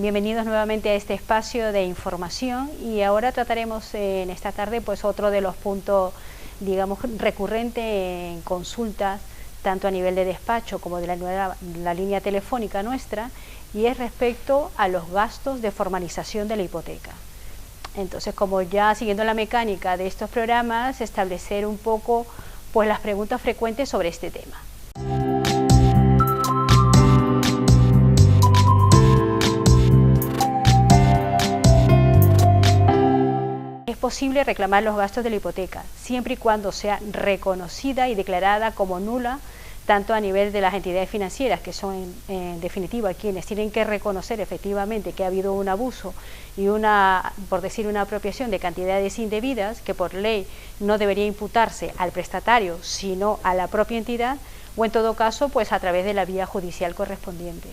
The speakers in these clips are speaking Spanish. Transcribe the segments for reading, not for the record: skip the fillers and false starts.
Bienvenidos nuevamente a este espacio de información y ahora trataremos en esta tarde pues otro de los puntos, digamos, recurrentes en consultas, tanto a nivel de despacho como de la línea telefónica nuestra, y es respecto a los gastos de formalización de la hipoteca. Entonces, como ya siguiendo la mecánica de estos programas, establecer un poco pues las preguntas frecuentes sobre este tema. Es posible reclamar los gastos de la hipoteca, siempre y cuando sea reconocida y declarada como nula, tanto a nivel de las entidades financieras, que son en definitiva quienes tienen que reconocer efectivamente que ha habido un abuso y por decir una apropiación de cantidades indebidas, que por ley no debería imputarse al prestatario, sino a la propia entidad, o en todo caso, pues a través de la vía judicial correspondiente.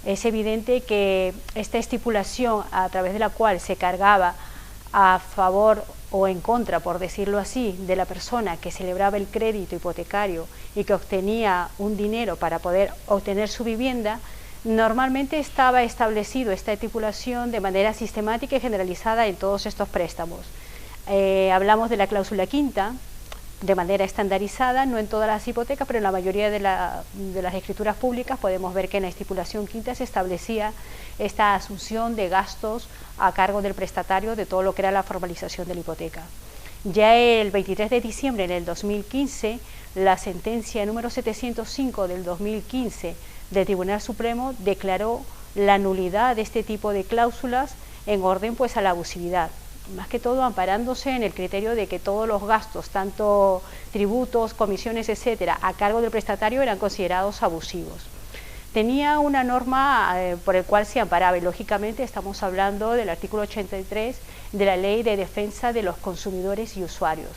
Es evidente que esta estipulación a través de la cual se cargaba a favor o en contra, por decirlo así, de la persona que celebraba el crédito hipotecario y que obtenía un dinero para poder obtener su vivienda, normalmente estaba establecido esta estipulación de manera sistemática y generalizada en todos estos préstamos. Hablamos de la cláusula quinta, de manera estandarizada, no en todas las hipotecas, pero en la mayoría de las escrituras públicas podemos ver que en la estipulación quinta se establecía esta asunción de gastos a cargo del prestatario de todo lo que era la formalización de la hipoteca. Ya el 23 de diciembre del 2015, la sentencia número 705 del 2015 del Tribunal Supremo declaró la nulidad de este tipo de cláusulas en orden pues a la abusividad, más que todo amparándose en el criterio de que todos los gastos, tanto tributos, comisiones, etcétera, a cargo del prestatario eran considerados abusivos. Tenía una norma por el cual se amparaba y lógicamente estamos hablando del artículo 83 de la Ley de Defensa de los Consumidores y Usuarios.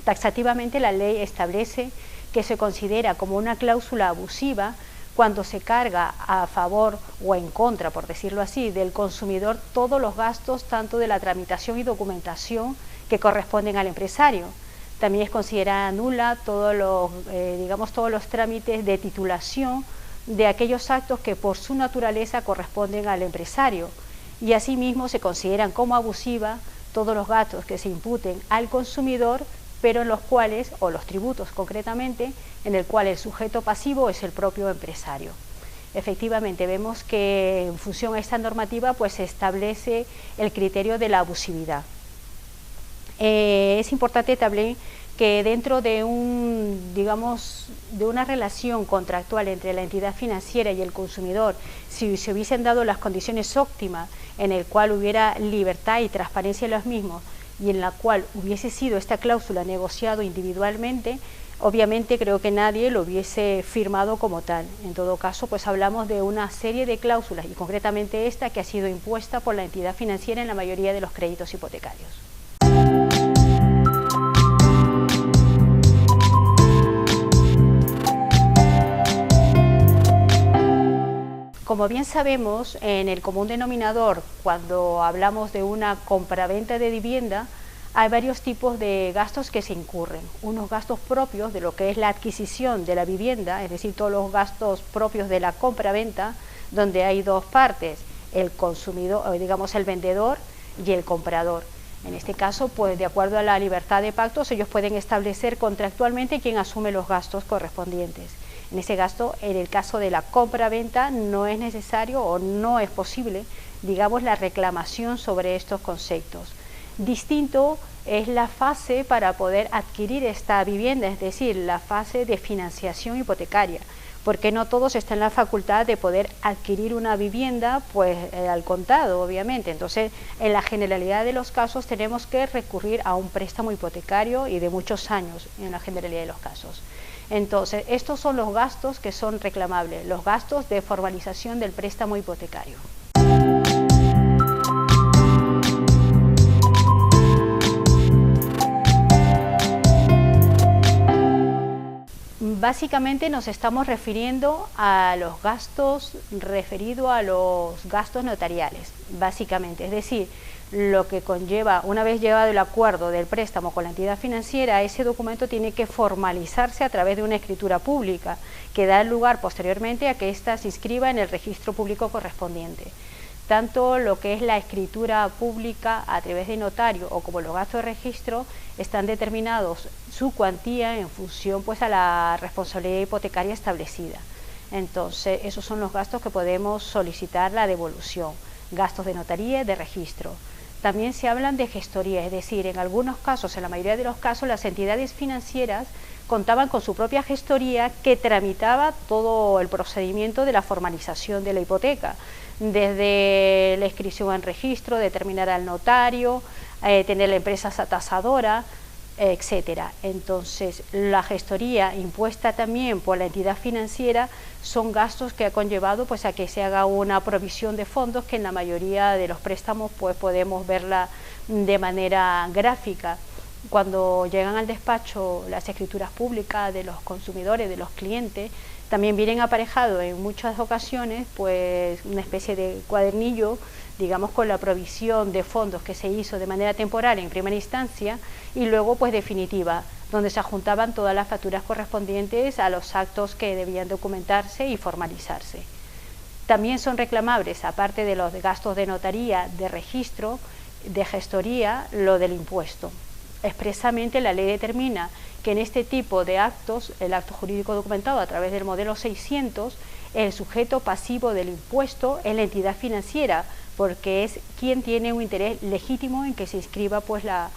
Taxativamente la ley establece que se considera como una cláusula abusiva cuando se carga a favor o en contra, por decirlo así, del consumidor todos los gastos, tanto de la tramitación y documentación que corresponden al empresario. También es considerada nula todos los trámites de titulación de aquellos actos que por su naturaleza corresponden al empresario, y asimismo se consideran como abusiva todos los gastos que se imputen al consumidor, pero en los cuales, o los tributos concretamente, en el cual el sujeto pasivo es el propio empresario. Efectivamente, vemos que en función a esta normativa pues se establece el criterio de la abusividad. Es importante también que dentro de una relación contractual entre la entidad financiera y el consumidor, si se hubiesen dado las condiciones óptimas en el cual hubiera libertad y transparencia en los mismos, y en la cual hubiese sido esta cláusula negociado individualmente, obviamente creo que nadie lo hubiese firmado como tal. En todo caso, pues hablamos de una serie de cláusulas, y concretamente esta que ha sido impuesta por la entidad financiera en la mayoría de los créditos hipotecarios. Como bien sabemos, en el común denominador, cuando hablamos de una compraventa de vivienda, hay varios tipos de gastos que se incurren. Unos gastos propios de lo que es la adquisición de la vivienda, es decir, todos los gastos propios de la compraventa, donde hay dos partes, el consumidor, digamos el vendedor y el comprador. En este caso, pues de acuerdo a la libertad de pactos, ellos pueden establecer contractualmente quién asume los gastos correspondientes. En ese gasto, en el caso de la compra-venta, no es necesario o no es posible, digamos, la reclamación sobre estos conceptos. Distinto es la fase para poder adquirir esta vivienda, es decir, la fase de financiación hipotecaria, porque no todos están en la facultad de poder adquirir una vivienda pues al contado, obviamente. Entonces, en la generalidad de los casos tenemos que recurrir a un préstamo hipotecario y de muchos años, en la generalidad de los casos. Entonces, estos son los gastos que son reclamables, los gastos de formalización del préstamo hipotecario. Básicamente nos estamos refiriendo a los gastos referidos a los gastos notariales, básicamente, es decir, lo que conlleva, una vez llevado el acuerdo del préstamo con la entidad financiera, ese documento tiene que formalizarse a través de una escritura pública que da lugar posteriormente a que ésta se inscriba en el registro público correspondiente. tanto lo que es la escritura pública a través de notario o como los gastos de registro están determinados su cuantía en función pues a la responsabilidad hipotecaria establecida. Entonces esos son los gastos que podemos solicitar la devolución, gastos de notaría y de registro. También se hablan de gestoría, es decir, en algunos casos, en la mayoría de los casos, las entidades financieras contaban con su propia gestoría que tramitaba todo el procedimiento de la formalización de la hipoteca, desde la inscripción en registro, determinar al notario, tener la empresa tasadora, etcétera. Entonces, la gestoría impuesta también por la entidad financiera son gastos que ha conllevado pues a que se haga una provisión de fondos que en la mayoría de los préstamos pues podemos verla de manera gráfica. Cuando llegan al despacho las escrituras públicas de los consumidores, de los clientes, también vienen aparejado en muchas ocasiones pues una especie de cuadernillo, digamos, con la provisión de fondos que se hizo de manera temporal en primera instancia y luego pues definitiva, donde se adjuntaban todas las facturas correspondientes a los actos que debían documentarse y formalizarse. También son reclamables, aparte de los gastos de notaría, de registro, de gestoría, lo del impuesto. Expresamente la ley determina que en este tipo de actos, el acto jurídico documentado a través del modelo 600, el sujeto pasivo del impuesto es la entidad financiera, porque es quien tiene un interés legítimo en que se inscriba pues la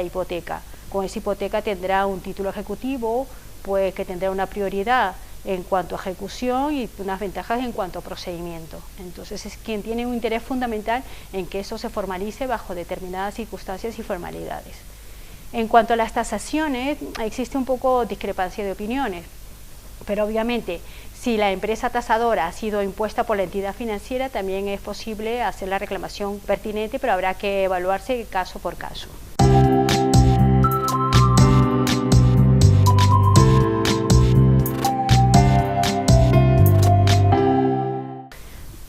hipoteca. Con esa hipoteca tendrá un título ejecutivo, pues que tendrá una prioridad en cuanto a ejecución y unas ventajas en cuanto a procedimiento. Entonces es quien tiene un interés fundamental en que eso se formalice bajo determinadas circunstancias y formalidades. En cuanto a las tasaciones, existe un poco discrepancia de opiniones, pero obviamente si la empresa tasadora ha sido impuesta por la entidad financiera, también es posible hacer la reclamación pertinente, pero habrá que evaluarse caso por caso.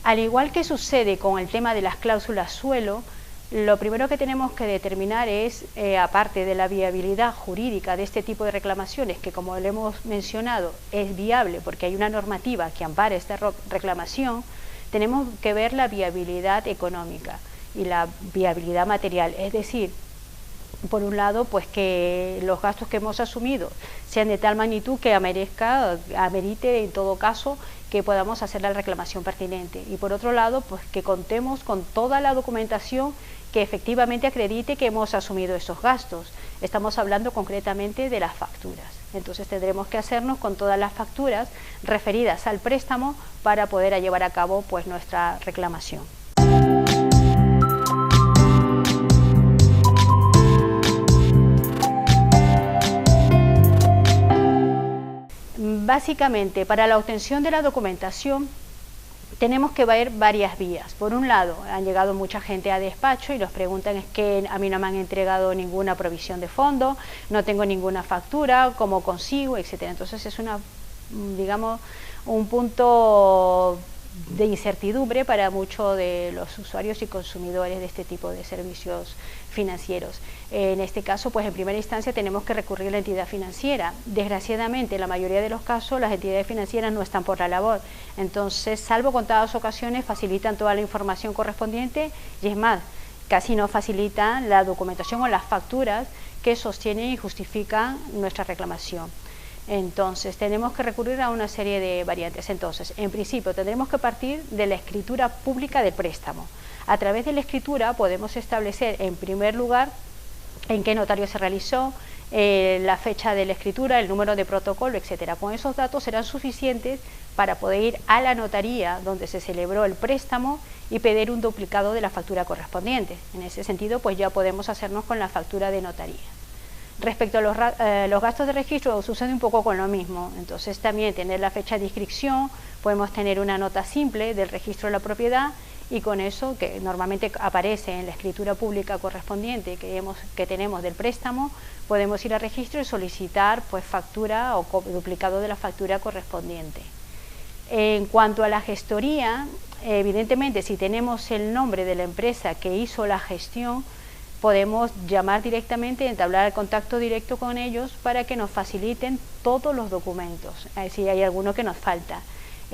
Al igual que sucede con el tema de las cláusulas suelo, lo primero que tenemos que determinar es, aparte de la viabilidad jurídica de este tipo de reclamaciones, que como le hemos mencionado es viable porque hay una normativa que ampara esta reclamación, tenemos que ver la viabilidad económica y la viabilidad material, es decir, por un lado, pues que los gastos que hemos asumido sean de tal magnitud que amerite en todo caso que podamos hacer la reclamación pertinente, y por otro lado, pues que contemos con toda la documentación que efectivamente acredite que hemos asumido esos gastos. Estamos hablando concretamente de las facturas. Entonces tendremos que hacernos con todas las facturas referidas al préstamo para poder llevar a cabo pues nuestra reclamación. Básicamente, para la obtención de la documentación tenemos que ver varias vías. Por un lado, han llegado mucha gente a despacho y nos preguntan es que a mí no me han entregado ninguna provisión de fondo, no tengo ninguna factura, ¿cómo consigo?, etcétera. Entonces es digamos, un punto de incertidumbre para muchos de los usuarios y consumidores de este tipo de servicios financieros. En este caso, pues en primera instancia tenemos que recurrir a la entidad financiera. Desgraciadamente, en la mayoría de los casos, las entidades financieras no están por la labor. Entonces, salvo contadas ocasiones, facilitan toda la información correspondiente y es más, casi no facilitan la documentación o las facturas que sostienen y justifican nuestra reclamación. Entonces tenemos que recurrir a una serie de variantes. Entonces, en principio tendremos que partir de la escritura pública del préstamo. A través de la escritura podemos establecer en primer lugar en qué notario se realizó, la fecha de la escritura, el número de protocolo, etcétera. Con esos datos serán suficientes para poder ir a la notaría donde se celebró el préstamo y pedir un duplicado de la factura correspondiente. En ese sentido, pues ya podemos hacernos con la factura de notaría. Respecto a los gastos de registro sucede un poco con lo mismo. Entonces también tener la fecha de inscripción, podemos tener una nota simple del registro de la propiedad y con eso, que normalmente aparece en la escritura pública correspondiente que tenemos del préstamo, podemos ir al registro y solicitar pues factura o duplicado de la factura correspondiente. En cuanto a la gestoría, evidentemente si tenemos el nombre de la empresa que hizo la gestión, podemos llamar directamente, entablar el contacto directo con ellos para que nos faciliten todos los documentos, si hay alguno que nos falta.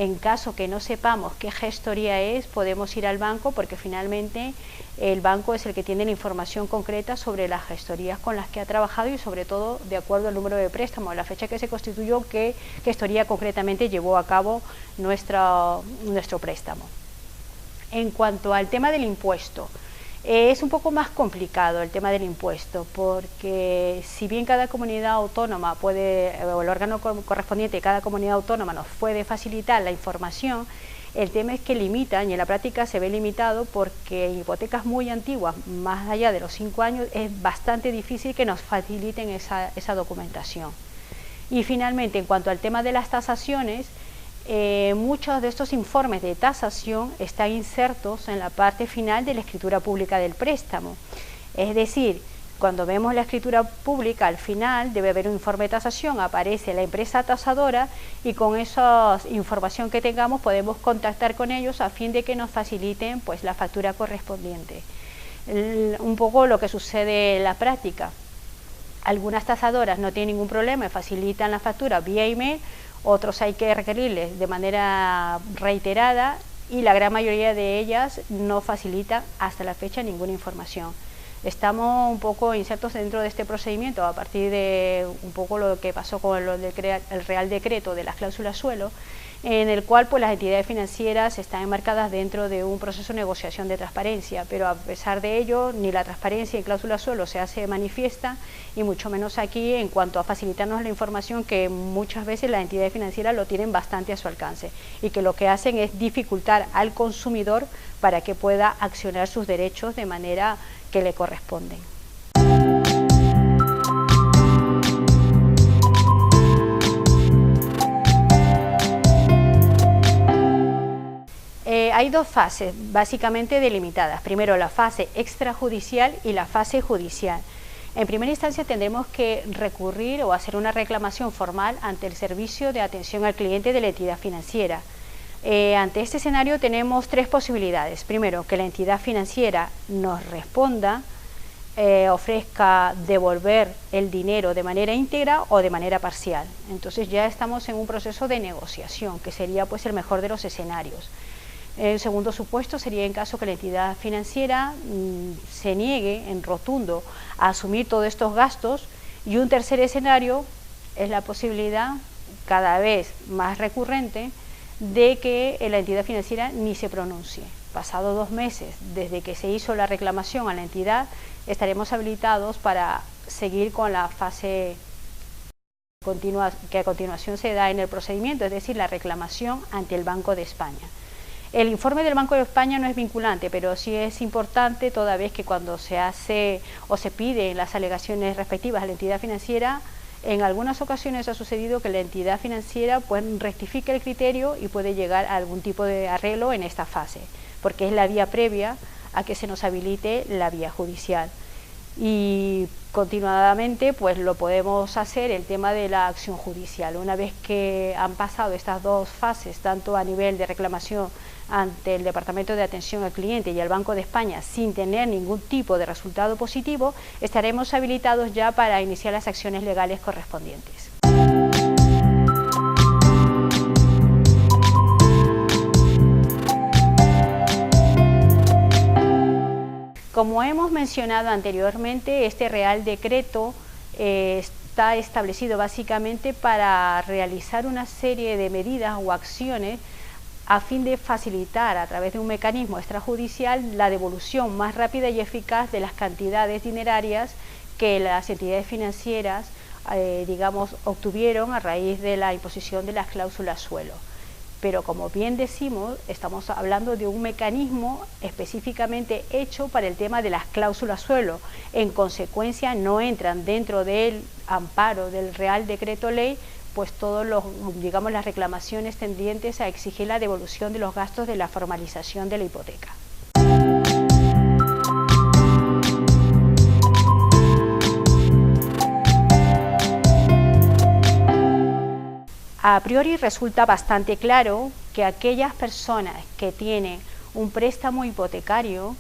En caso que no sepamos qué gestoría es, podemos ir al banco, porque finalmente el banco es el que tiene la información concreta sobre las gestorías con las que ha trabajado y sobre todo de acuerdo al número de préstamos, la fecha que se constituyó, qué gestoría concretamente llevó a cabo nuestro préstamo. En cuanto al tema del impuesto, es un poco más complicado el tema del impuesto, porque si bien cada comunidad autónoma o el órgano correspondiente de cada comunidad autónoma nos puede facilitar la información, el tema es que limitan, y en la práctica se ve limitado, porque en hipotecas muy antiguas, más allá de los 5 años, es bastante difícil que nos faciliten esa documentación. Y finalmente, en cuanto al tema de las tasaciones, muchos de estos informes de tasación están insertos en la parte final de la escritura pública del préstamo. Es decir, cuando vemos la escritura pública, al final debe haber un informe de tasación, aparece la empresa tasadora y con esa información que tengamos podemos contactar con ellos a fin de que nos faciliten pues la factura correspondiente. Un poco lo que sucede en la práctica. Algunas tasadoras no tienen ningún problema y facilitan la factura vía email, otros hay que requerirles de manera reiterada y la gran mayoría de ellas no facilitan hasta la fecha ninguna información. Estamos un poco insertos dentro de este procedimiento a partir de un poco lo que pasó con el Real Decreto de las cláusulas suelo, en el cual pues las entidades financieras están enmarcadas dentro de un proceso de negociación de transparencia, pero a pesar de ello ni la transparencia en cláusulas suelo se hace manifiesta, y mucho menos aquí en cuanto a facilitarnos la información, que muchas veces las entidades financieras lo tienen bastante a su alcance y que lo que hacen es dificultar al consumidor para que pueda accionar sus derechos de manera que le corresponden. Hay dos fases básicamente delimitadas. Primero, la fase extrajudicial y la fase judicial. En primera instancia tendremos que recurrir o hacer una reclamación formal ante el servicio de atención al cliente de la entidad financiera. Ante este escenario tenemos tres posibilidades. Primero, que la entidad financiera nos responda, ofrezca devolver el dinero de manera íntegra o de manera parcial. Entonces ya estamos en un proceso de negociación, que sería pues el mejor de los escenarios. El segundo supuesto sería en caso que la entidad financiera se niegue en rotundo a asumir todos estos gastos, y un tercer escenario es la posibilidad cada vez más recurrente de que la entidad financiera ni se pronuncie. Pasado 2 meses desde que se hizo la reclamación a la entidad, estaremos habilitados para seguir con la fase que a continuación se da en el procedimiento, es decir, la reclamación ante el Banco de España. El informe del Banco de España no es vinculante, pero sí es importante, toda vez que cuando se hace o se piden las alegaciones respectivas a la entidad financiera, en algunas ocasiones ha sucedido que la entidad financiera pues rectifica el criterio y puede llegar a algún tipo de arreglo en esta fase, porque es la vía previa a que se nos habilite la vía judicial. Y continuadamente pues lo podemos hacer el tema de la acción judicial. Una vez que han pasado estas dos fases, tanto a nivel de reclamación ante el Departamento de Atención al Cliente y el Banco de España, sin tener ningún tipo de resultado positivo, estaremos habilitados ya para iniciar las acciones legales correspondientes. Como hemos mencionado anteriormente, este Real Decreto está establecido básicamente para realizar una serie de medidas o acciones a fin de facilitar a través de un mecanismo extrajudicial la devolución más rápida y eficaz de las cantidades dinerarias que las entidades financieras obtuvieron a raíz de la imposición de las cláusulas suelo. Pero como bien decimos, estamos hablando de un mecanismo específicamente hecho para el tema de las cláusulas suelo. En consecuencia, no entran dentro del amparo del Real Decreto Ley pues todos las reclamaciones tendientes a exigir la devolución de los gastos de la formalización de la hipoteca. A priori resulta bastante claro que aquellas personas que tienen un préstamo hipotecario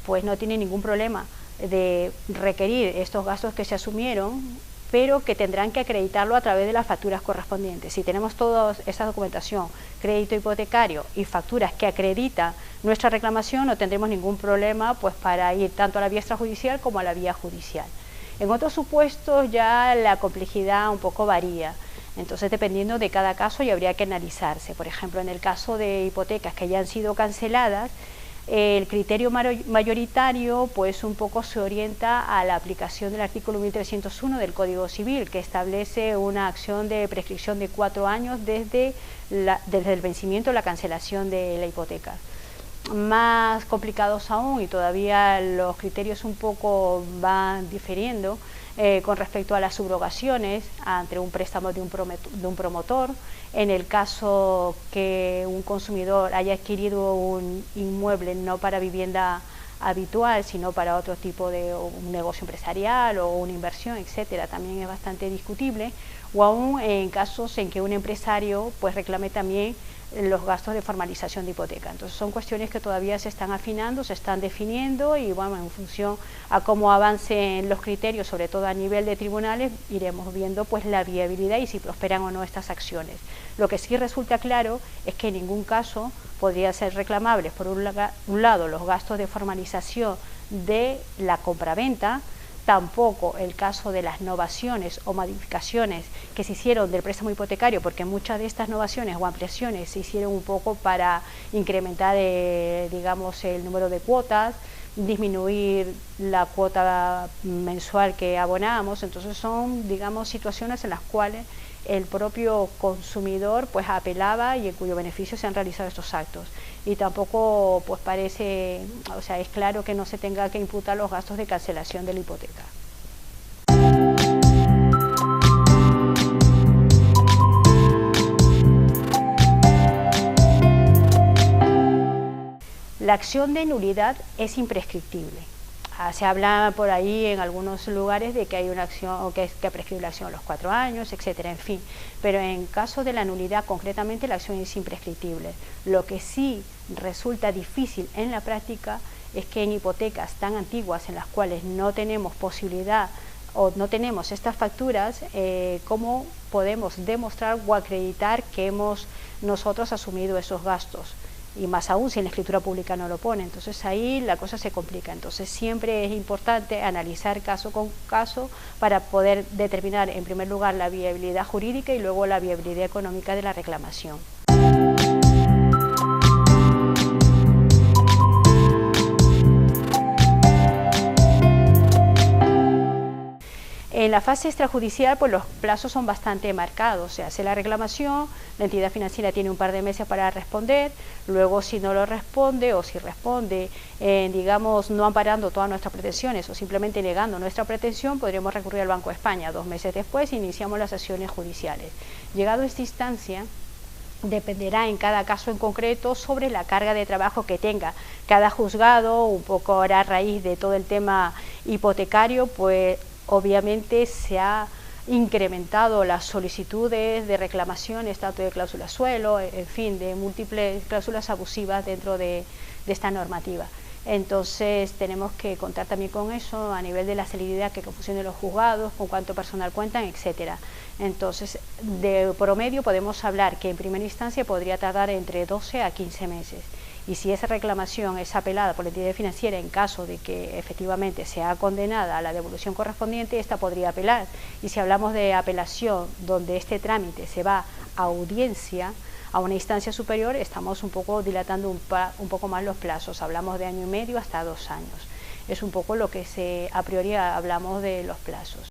pues no tienen ningún problema de requerir estos gastos que se asumieron pero que tendrán que acreditarlo a través de las facturas correspondientes. Si tenemos toda esa documentación, crédito hipotecario y facturas que acreditan nuestra reclamación, no tendremos ningún problema pues para ir tanto a la vía extrajudicial como a la vía judicial. En otros supuestos ya la complejidad un poco varía. Entonces, dependiendo de cada caso, ya habría que analizarse. Por ejemplo, en el caso de hipotecas que ya han sido canceladas, el criterio mayoritario pues un poco se orienta a la aplicación del artículo 1301 del Código Civil, que establece una acción de prescripción de 4 años desde el vencimiento o la cancelación de la hipoteca. Más complicados aún, y todavía los criterios un poco van diferiendo con respecto a las subrogaciones ante un préstamo de un promotor, en el caso que un consumidor haya adquirido un inmueble no para vivienda habitual, sino para otro tipo de un negocio empresarial o una inversión, etcétera, también es bastante discutible, o aún en casos en que un empresario pues reclame también los gastos de formalización de hipoteca. Entonces son cuestiones que todavía se están afinando, se están definiendo y bueno, en función a cómo avancen los criterios, sobre todo a nivel de tribunales, iremos viendo pues la viabilidad y si prosperan o no estas acciones. Lo que sí resulta claro es que en ningún caso podría ser reclamables por un lado los gastos de formalización de la compraventa, tampoco el caso de las novaciones o modificaciones que se hicieron del préstamo hipotecario, porque muchas de estas novaciones o ampliaciones se hicieron un poco para incrementar digamos el número de cuotas, disminuir la cuota mensual que abonábamos. Entonces son digamos situaciones en las cuales el propio consumidor pues apelaba y en cuyo beneficio se han realizado estos actos, y tampoco pues parece, o sea, es claro que no se tenga que imputar los gastos de cancelación de la hipoteca. La acción de nulidad es imprescriptible. Se habla por ahí en algunos lugares de que hay una acción o que prescribe la acción a los 4 años, etcétera, en fin. Pero en caso de la nulidad, concretamente, la acción es imprescriptible. Lo que sí resulta difícil en la práctica es que en hipotecas tan antiguas en las cuales no tenemos posibilidad o no tenemos estas facturas, ¿cómo podemos demostrar o acreditar que hemos nosotros asumido esos gastos? Y más aún si en la escritura pública no lo pone. Entonces ahí la cosa se complica. Entonces siempre es importante analizar caso con caso para poder determinar en primer lugar la viabilidad jurídica y luego la viabilidad económica de la reclamación. En la fase extrajudicial pues los plazos son bastante marcados, se hace la reclamación, la entidad financiera tiene un par de meses para responder, luego si no lo responde o si responde, digamos, no amparando todas nuestras pretensiones o simplemente negando nuestra pretensión, podremos recurrir al Banco de España. 2 meses después iniciamos las acciones judiciales. Llegado a esta instancia, dependerá en cada caso en concreto sobre la carga de trabajo que tenga cada juzgado, un poco ahora a raíz de todo el tema hipotecario, pues obviamente se ha incrementado las solicitudes de reclamaciones, tanto de cláusulas suelo, en fin, de múltiples cláusulas abusivas dentro de esta normativa. Entonces tenemos que contar también con eso a nivel de la celeridad que funcionen los juzgados, con cuánto personal cuentan, etcétera. Entonces, de promedio podemos hablar que en primera instancia podría tardar entre 12 a 15 meses. Y si esa reclamación es apelada por la entidad financiera en caso de que efectivamente sea condenada a la devolución correspondiente, esta podría apelar. Y si hablamos de apelación donde este trámite se va a audiencia, a una instancia superior, estamos un poco dilatando un poco más los plazos, hablamos de 1 año y medio hasta 2 años. Es un poco lo que a priori hablamos de los plazos.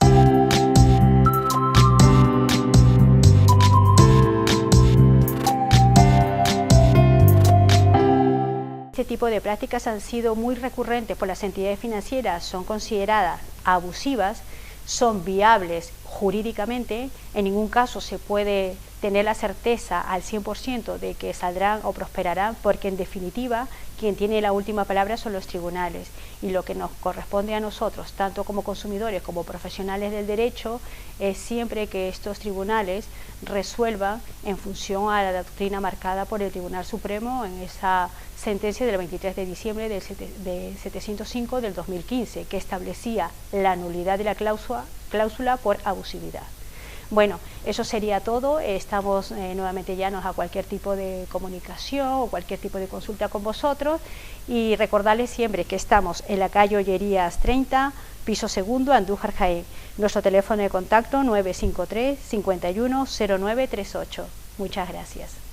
Este tipo de prácticas han sido muy recurrentes por las entidades financieras, son consideradas abusivas, son viables jurídicamente, en ningún caso se puede tener la certeza al 100% de que saldrán o prosperarán, porque en definitiva quien tiene la última palabra son los tribunales, y lo que nos corresponde a nosotros, tanto como consumidores como profesionales del derecho, es siempre que estos tribunales resuelvan en función a la doctrina marcada por el Tribunal Supremo en esa sentencia del 23 de diciembre de 705 del 2015, que establecía la nulidad de la cláusula por abusividad. Bueno, eso sería todo. Estamos nuevamente llanos a cualquier tipo de comunicación o cualquier tipo de consulta con vosotros, y recordarles siempre que estamos en la calle Ollerías 30, piso segundo, Andújar, Jaén. Nuestro teléfono de contacto 953 510938. Muchas gracias.